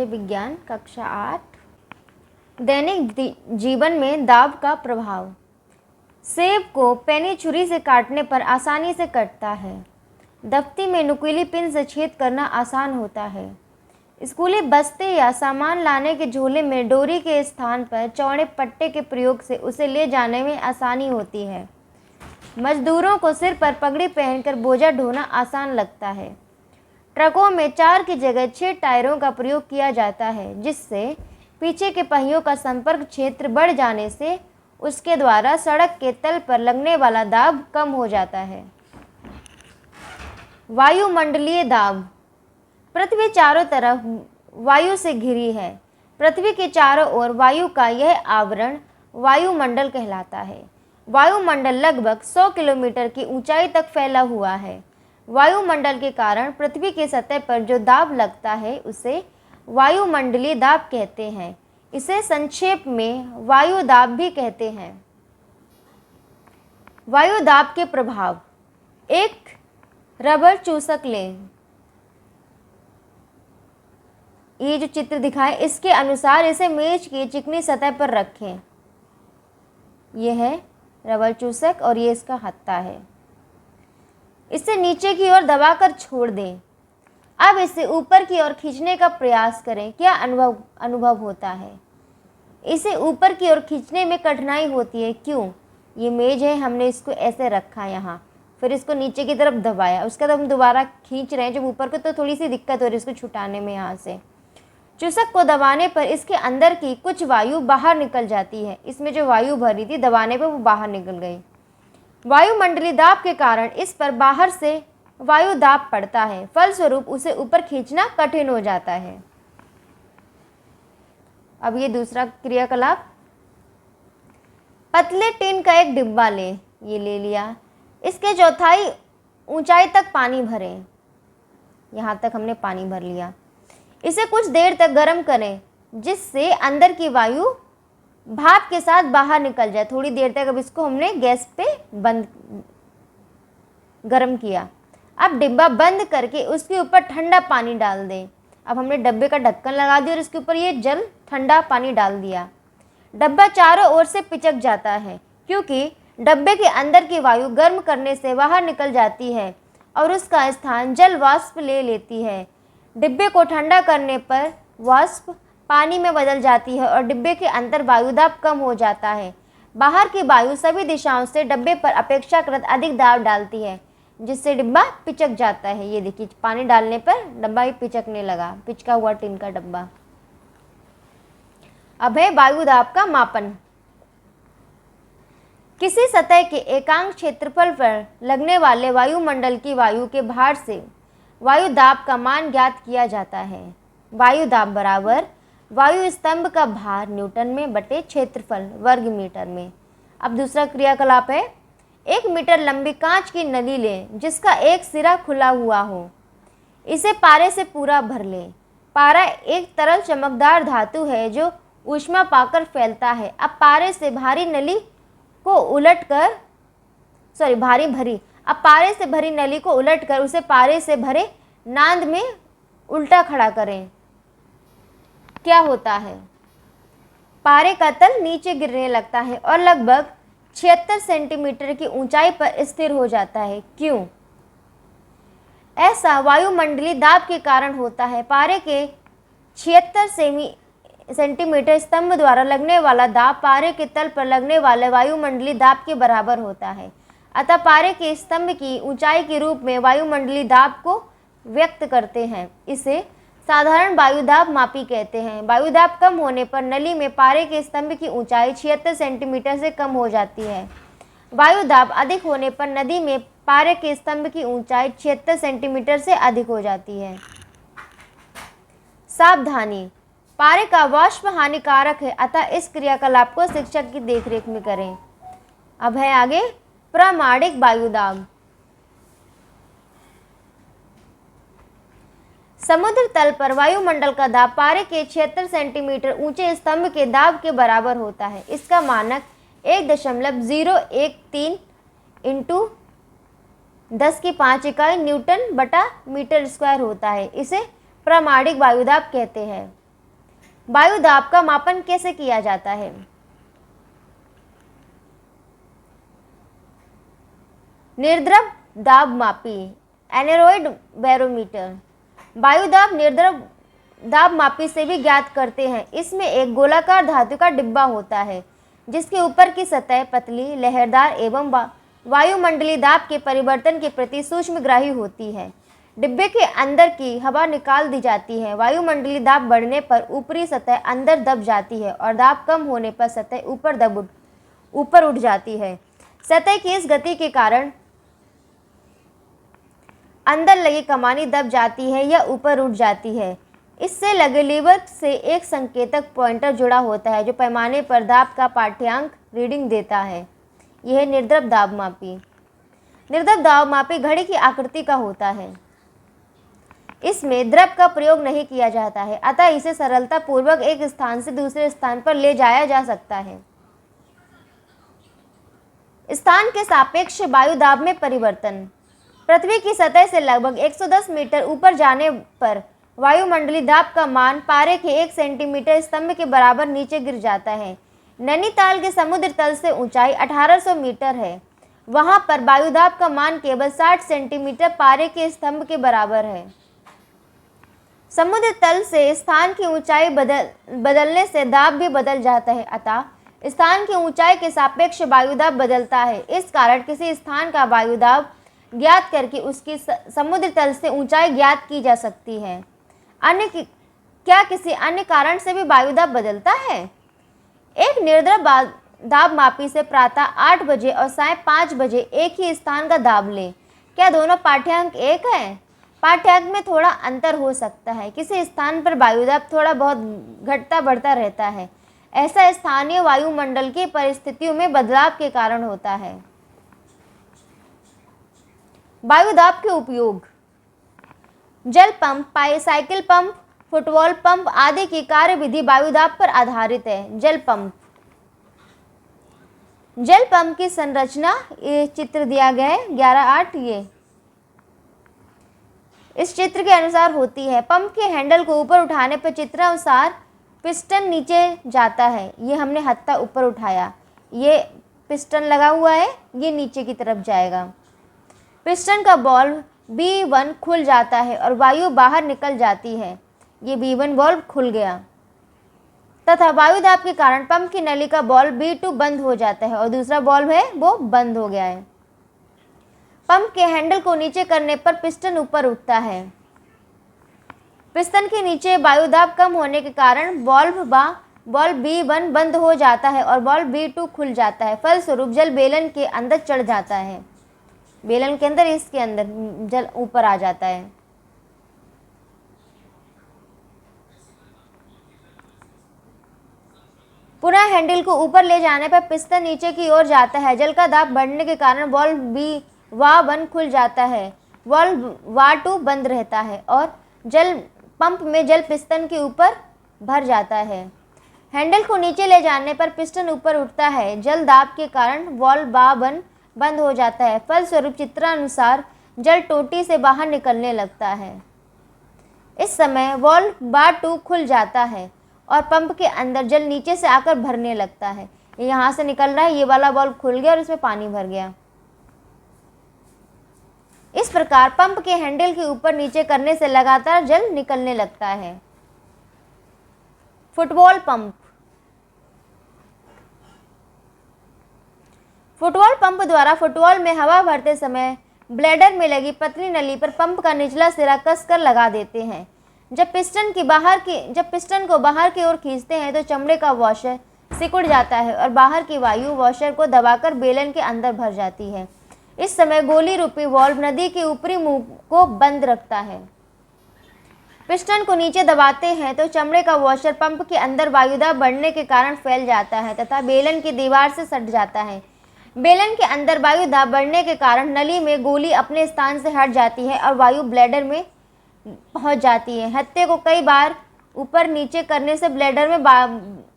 विज्ञान कक्षा 8। दैनिक जीवन में दाब का प्रभाव। सेब को पैनी छुरी से काटने पर आसानी से कटता है। दफ्ती में नुकीली पिन से छेद करना आसान होता है। स्कूली बस्ते या सामान लाने के झोले में डोरी के स्थान पर चौड़े पट्टे के प्रयोग से उसे ले जाने में आसानी होती है। मजदूरों को सिर पर पगड़ी पहनकर बोझा ढोना आसान लगता है। ट्रकों में 4 की जगह 6 टायरों का प्रयोग किया जाता है, जिससे पीछे के पहियों का संपर्क क्षेत्र बढ़ जाने से उसके द्वारा सड़क के तल पर लगने वाला दाब कम हो जाता है। वायुमंडलीय दाब। पृथ्वी चारों तरफ वायु से घिरी है। पृथ्वी के चारों ओर वायु का यह आवरण वायुमंडल कहलाता है। वायुमंडल लगभग 100 किलोमीटर की ऊंचाई तक फैला हुआ है। वायुमंडल के कारण पृथ्वी की सतह पर जो दाब लगता है उसे वायुमंडलीय दाब कहते हैं। इसे संक्षेप में वायु दाब भी कहते हैं। वायु दाब के प्रभाव। एक रबर चूसक लें। ये जो चित्र दिखाए इसके अनुसार इसे मेज की चिकनी सतह पर रखें। यह है रबर चूसक और ये इसका हत्था है। इसे नीचे की ओर दबाकर छोड़ दें। अब इसे ऊपर की ओर खींचने का प्रयास करें। क्या अनुभव होता है? इसे ऊपर की ओर खींचने में कठिनाई होती है। क्यों? ये मेज है, हमने इसको ऐसे रखा यहाँ, फिर इसको नीचे की तरफ दबाया, उसके बाद हम दोबारा खींच रहे हैं जब ऊपर को, तो थोड़ी सी दिक्कत हो रही है इसको छुटाने में। यहाँ से चूसक को दबाने पर इसके अंदर की कुछ वायु बाहर निकल जाती है। इसमें जो वायु भरी थी दबाने पर वो बाहर निकल गई। वायुमंडलीय दाब के कारण इस पर बाहर से वायु दाब पड़ता है, फलस्वरूप उसे ऊपर खींचना कठिन हो जाता है। अब ये दूसरा क्रियाकलाप। पतले टिन का एक डिब्बा लें। ये ले लिया। इसके चौथाई ऊंचाई तक पानी भरें। यहाँ तक हमने पानी भर लिया। इसे कुछ देर तक गर्म करें, जिससे अंदर की वायु भाप के साथ बाहर निकल जाए। थोड़ी देर तक अब इसको हमने गैस पे बंद गर्म किया। अब डिब्बा बंद करके उसके ऊपर ठंडा पानी डाल दें। अब हमने डब्बे का ढक्कन लगा दिया और इसके ऊपर ये जल ठंडा पानी डाल दिया। डब्बा चारों ओर से पिचक जाता है, क्योंकि डब्बे के अंदर की वायु गर्म करने से बाहर निकल जाती है और उसका स्थान जल वाष्प ले लेती है। डिब्बे को ठंडा करने पर वाष्प पानी में बदल जाती है और डिब्बे के अंदर वायुदाब कम हो जाता है। बाहर की वायु सभी दिशाओं से डब्बे पर अपेक्षाकृत अधिक दाब डालती है, जिससे डिब्बा पिचक जाता है। ये देखिए, पानी डालने पर डब्बा ही पिचकने लगा, पिचका हुआ टिन का डब्बा। अब है वायुदाब का मापन। किसी सतह के एकांक क्षेत्रफल पर लगने वाले वायुमंडल की वायु के भार से वायु दाब का मान ज्ञात किया जाता है। वायु दाब बराबर वायु स्तंभ का भार न्यूटन में बटे क्षेत्रफल वर्ग मीटर में। अब दूसरा क्रियाकलाप है। 1 मीटर लंबी कांच की नली लें, जिसका एक सिरा खुला हुआ हो। इसे पारे से पूरा भर लें। पारा एक तरल चमकदार धातु है जो ऊष्मा पाकर फैलता है। अब पारे से भारी नली को उलटकर अब पारे से भरी नली को उलटकर उसे पारे से भरे नांद में उल्टा खड़ा करें। क्या होता है? पारे का तल नीचे गिरने लगता है और लगभग 76 सेंटीमीटर की ऊंचाई पर स्थिर हो जाता है। क्यों? ऐसा वायुमंडलीय दाब के कारण होता है। पारे के 76 सेंटीमीटर स्तंभ द्वारा लगने वाला दाब पारे के तल पर लगने वाले वायुमंडलीय दाब के बराबर होता है। अतः पारे के स्तंभ की ऊंचाई के रूप में वायुमंडलीय दाब को व्यक्त करते हैं। इसे साधारण वायुदाब मापी कहते हैं। वायुदाब कम होने पर नली में पारे के स्तंभ की ऊंचाई 76 सेंटीमीटर से कम हो जाती है। वायुदाब अधिक होने पर नदी में पारे के स्तंभ की ऊंचाई 76 सेंटीमीटर से अधिक हो जाती है। सावधानी। पारे का वाष्प हानिकारक है, अतः इस क्रियाकलाप को शिक्षक की देखरेख में करें। अब है आगे प्रामाणिक वायुदाब। समुद्र तल पर वायुमंडल का दाब पारे के 76 सेंटीमीटर ऊंचे स्तंभ के दाब के बराबर होता है। इसका मानक 1.013 इंटू 10⁵ इकाई न्यूटन बटा मीटर स्क्वायर होता है। इसे प्रामाणिक वायुदाब कहते हैं। वायु दाब का मापन कैसे किया जाता है? निर्द्रव दाब मापी, एनेरॉइड बैरोमीटर। वायु दाब निर्द्रव दाब मापी से भी ज्ञात करते हैं। इसमें एक गोलाकार धातु का डिब्बा होता है जिसके ऊपर की सतह पतली, लहरदार एवं वायुमंडलीय दाब के परिवर्तन के प्रति सूक्ष्मग्राही होती है। डिब्बे के अंदर की हवा निकाल दी जाती है। वायुमंडलीय दाब बढ़ने पर ऊपरी सतह अंदर दब जाती है और दाब कम होने पर सतह ऊपर उठ जाती है। सतह की इस गति के कारण अंदर लगी कमानी दब जाती है या ऊपर उठ जाती है। इससे लगे लीवर से एक संकेतक पॉइंटर जुड़ा होता है जो पैमाने पर दाब का पाठ्यांक रीडिंग देता है। यह निर्द्रव दाब मापी। निर्द्रव दाब मापी घड़ी की आकृति का होता है। इसमें द्रव का प्रयोग नहीं किया जाता है, अतः इसे सरलता पूर्वक एक स्थान से दूसरे स्थान पर ले जाया जा सकता है। स्थान के सापेक्ष वायु दाब में परिवर्तन। पृथ्वी की सतह से लगभग 110 मीटर ऊपर जाने पर वायुमंडलीय दाब का मान पारे के 1 सेंटीमीटर स्तंभ के बराबर नीचे गिर जाता है। नैनीताल के समुद्र तल से ऊंचाई 1800 मीटर है। वहां पर वायु दाब का मान केवल 60 सेंटीमीटर पारे के स्तंभ के बराबर है। समुद्र तल से स्थान की ऊंचाई बदलने से दाब भी बदल जाता है, अतः स्थान की ऊंचाई के सापेक्ष वायु दाब बदलता है। इस कारण किसी स्थान का वायु दाब ज्ञात करके उसकी समुद्र तल से ऊंचाई ज्ञात की जा सकती है। क्या किसी अन्य कारण से भी वायु दाब बदलता है? एक निर्द्रव दाब मापी से प्रातः 8 बजे और साय 5 बजे एक ही स्थान का दाब ले। क्या दोनों पाठ्यांक एक है? पाठ्यांक में थोड़ा अंतर हो सकता है। किसी स्थान पर वायु दाब थोड़ा बहुत घटता बढ़ता रहता है। ऐसा स्थानीय वायुमंडल की परिस्थितियों में बदलाव के कारण होता है। वायु दाब के उपयोग। जल pump, cycle pump, football pump आदि की कार्यविधि वायु दाब पर आधारित है। जल पंप की संरचना, ये चित्र दिया गया है 11.8। ये इस चित्र के अनुसार होती है। पंप के हैंडल को ऊपर उठाने पर चित्रानुसार पिस्टन नीचे जाता है। ये हमने हत्था ऊपर उठाया, ये पिस्टन लगा हुआ है, ये नीचे की तरफ जाएगा। पिस्टन का बॉल्व B1 खुल जाता है और वायु बाहर निकल जाती है। ये B1 बॉल्व खुल गया तथा वायु दाब के कारण पंप की नली का बॉल्व B2 बंद हो जाता है और दूसरा बॉल्व है वो बंद हो गया है। पंप के हैंडल को नीचे करने पर पिस्टन ऊपर उठता है। पिस्टन के नीचे वायु दाब कम होने के कारण बॉल्व B1 बंद हो जाता है और बॉल्व B2 खुल जाता है। फलस्वरूप जल बेलन के अंदर चढ़ जाता है। बेलन के अंदर, इसके अंदर जल ऊपर आ जाता है। पुनः हैंडल को ऊपर ले जाने पर पिस्टन नीचे की ओर जाता है। जल का दाब बढ़ने के कारण बॉल्व B1 खुल जाता है, बॉल्व B2 बंद रहता है और जल पंप में जल पिस्टन के ऊपर भर जाता है। हैंडल को नीचे ले जाने पर पिस्टन ऊपर उठता है। जल दाब के कारण बॉल्व B1 बंद हो जाता है। फलस्वरूप चित्रानुसार जल टोटी से बाहर निकलने लगता है। इस समय बॉल्व B2 खुल जाता है और पंप के अंदर जल नीचे से आकर भरने लगता है। ये यहाँ से निकल रहा है, ये वाला बॉल्व खुल गया और इसमें पानी भर गया। इस प्रकार पंप के हैंडल के ऊपर नीचे करने से लगातार जल निकलने लगता है। Football pump. फुटबॉल पंप द्वारा फुटबॉल में हवा भरते समय ब्लैडर में लगी पतली नली पर पंप का निचला सिरा कसकर लगा देते हैं। जब पिस्टन को बाहर की ओर खींचते हैं तो चमड़े का वॉशर सिकुड़ जाता है और बाहर की वायु वॉशर को दबाकर बेलन के अंदर भर जाती है। इस समय गोली रूपी वाल्व नदी के ऊपरी मुंह को बंद रखता है। पिस्टन को नीचे दबाते हैं तो चमड़े का वॉशर पंप के अंदर वायुदाब बढ़ने के कारण फैल जाता है तथा बेलन की दीवार से सट जाता है। बेलन के अंदर वायु दाब बढ़ने के कारण नली में गोली अपने स्थान से हट जाती है और वायु ब्लैडर में पहुंच जाती है। हत्थे को कई बार ऊपर नीचे करने से ब्लैडर में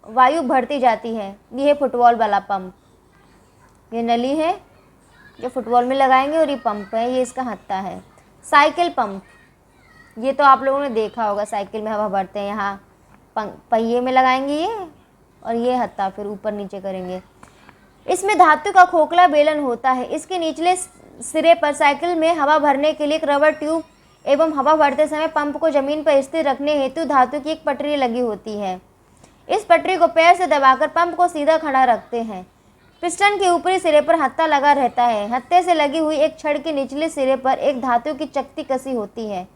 वायु भरती जाती है। यह फुटबॉल वाला पंप, ये नली है जो फुटबॉल में लगाएंगे और ये पंप है, ये इसका हत्था है। साइकिल पंप, ये तो आप लोगों ने देखा होगा, साइकिल में हवा भरते हैं। यहाँ पहिए में लगाएंगे ये, और ये हत्था फिर ऊपर नीचे करेंगे। इसमें धातु का खोखला बेलन होता है। इसके निचले सिरे पर साइकिल में हवा भरने के लिए एक रबर ट्यूब एवं हवा भरते समय पंप को जमीन पर स्थिर रखने हेतु धातु की एक पटरी लगी होती है। इस पटरी को पैर से दबाकर पंप को सीधा खड़ा रखते हैं। पिस्टन के ऊपरी सिरे पर हत्था लगा रहता है। हत्थे से लगी हुई एक छड़ के निचले सिरे पर एक धातु की चकती कसी होती है,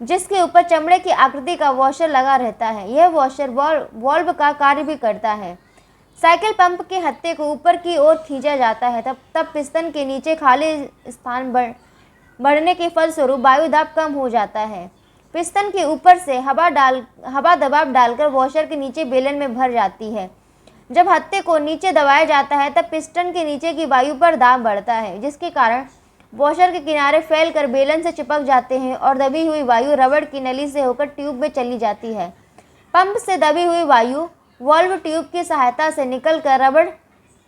जिसके ऊपर चमड़े की आकृति का वॉशर लगा रहता है। यह वॉशर वॉल्व का कार्य भी करता है। साइकिल पंप के हत्थे को ऊपर की ओर खींचा जाता है। तब पिस्टन के नीचे खाली स्थान बढ़ने के फलस्वरूप वायु दाब कम हो जाता है। पिस्टन के ऊपर से हवा दबाव डालकर वॉशर के नीचे बेलन में भर जाती है। जब हत्थे को नीचे दबाया जाता है तब पिस्टन के नीचे की वायु पर दाब बढ़ता है, जिसके कारण वॉशर के किनारे फैलकर बेलन से चिपक जाते हैं और दबी हुई वायु रबड़ की नली से होकर ट्यूब में चली जाती है। पंप से दबी हुई वायु वाल्व ट्यूब की सहायता से निकलकर रबड़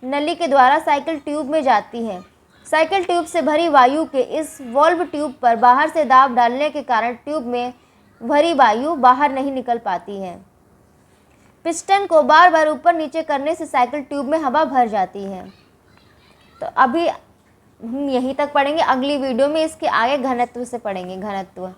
नली के द्वारा साइकिल ट्यूब में जाती है। साइकिल ट्यूब से भरी वायु के इस वाल्व ट्यूब पर बाहर से दाब डालने के कारण ट्यूब में भरी वायु बाहर नहीं निकल पाती है। पिस्टन को बार बार ऊपर नीचे करने से साइकिल ट्यूब में हवा भर जाती है। तो अभी हम यहीं तक पढ़ेंगे। अगली वीडियो में इसके आगे घनत्व से पढ़ेंगे। घनत्व।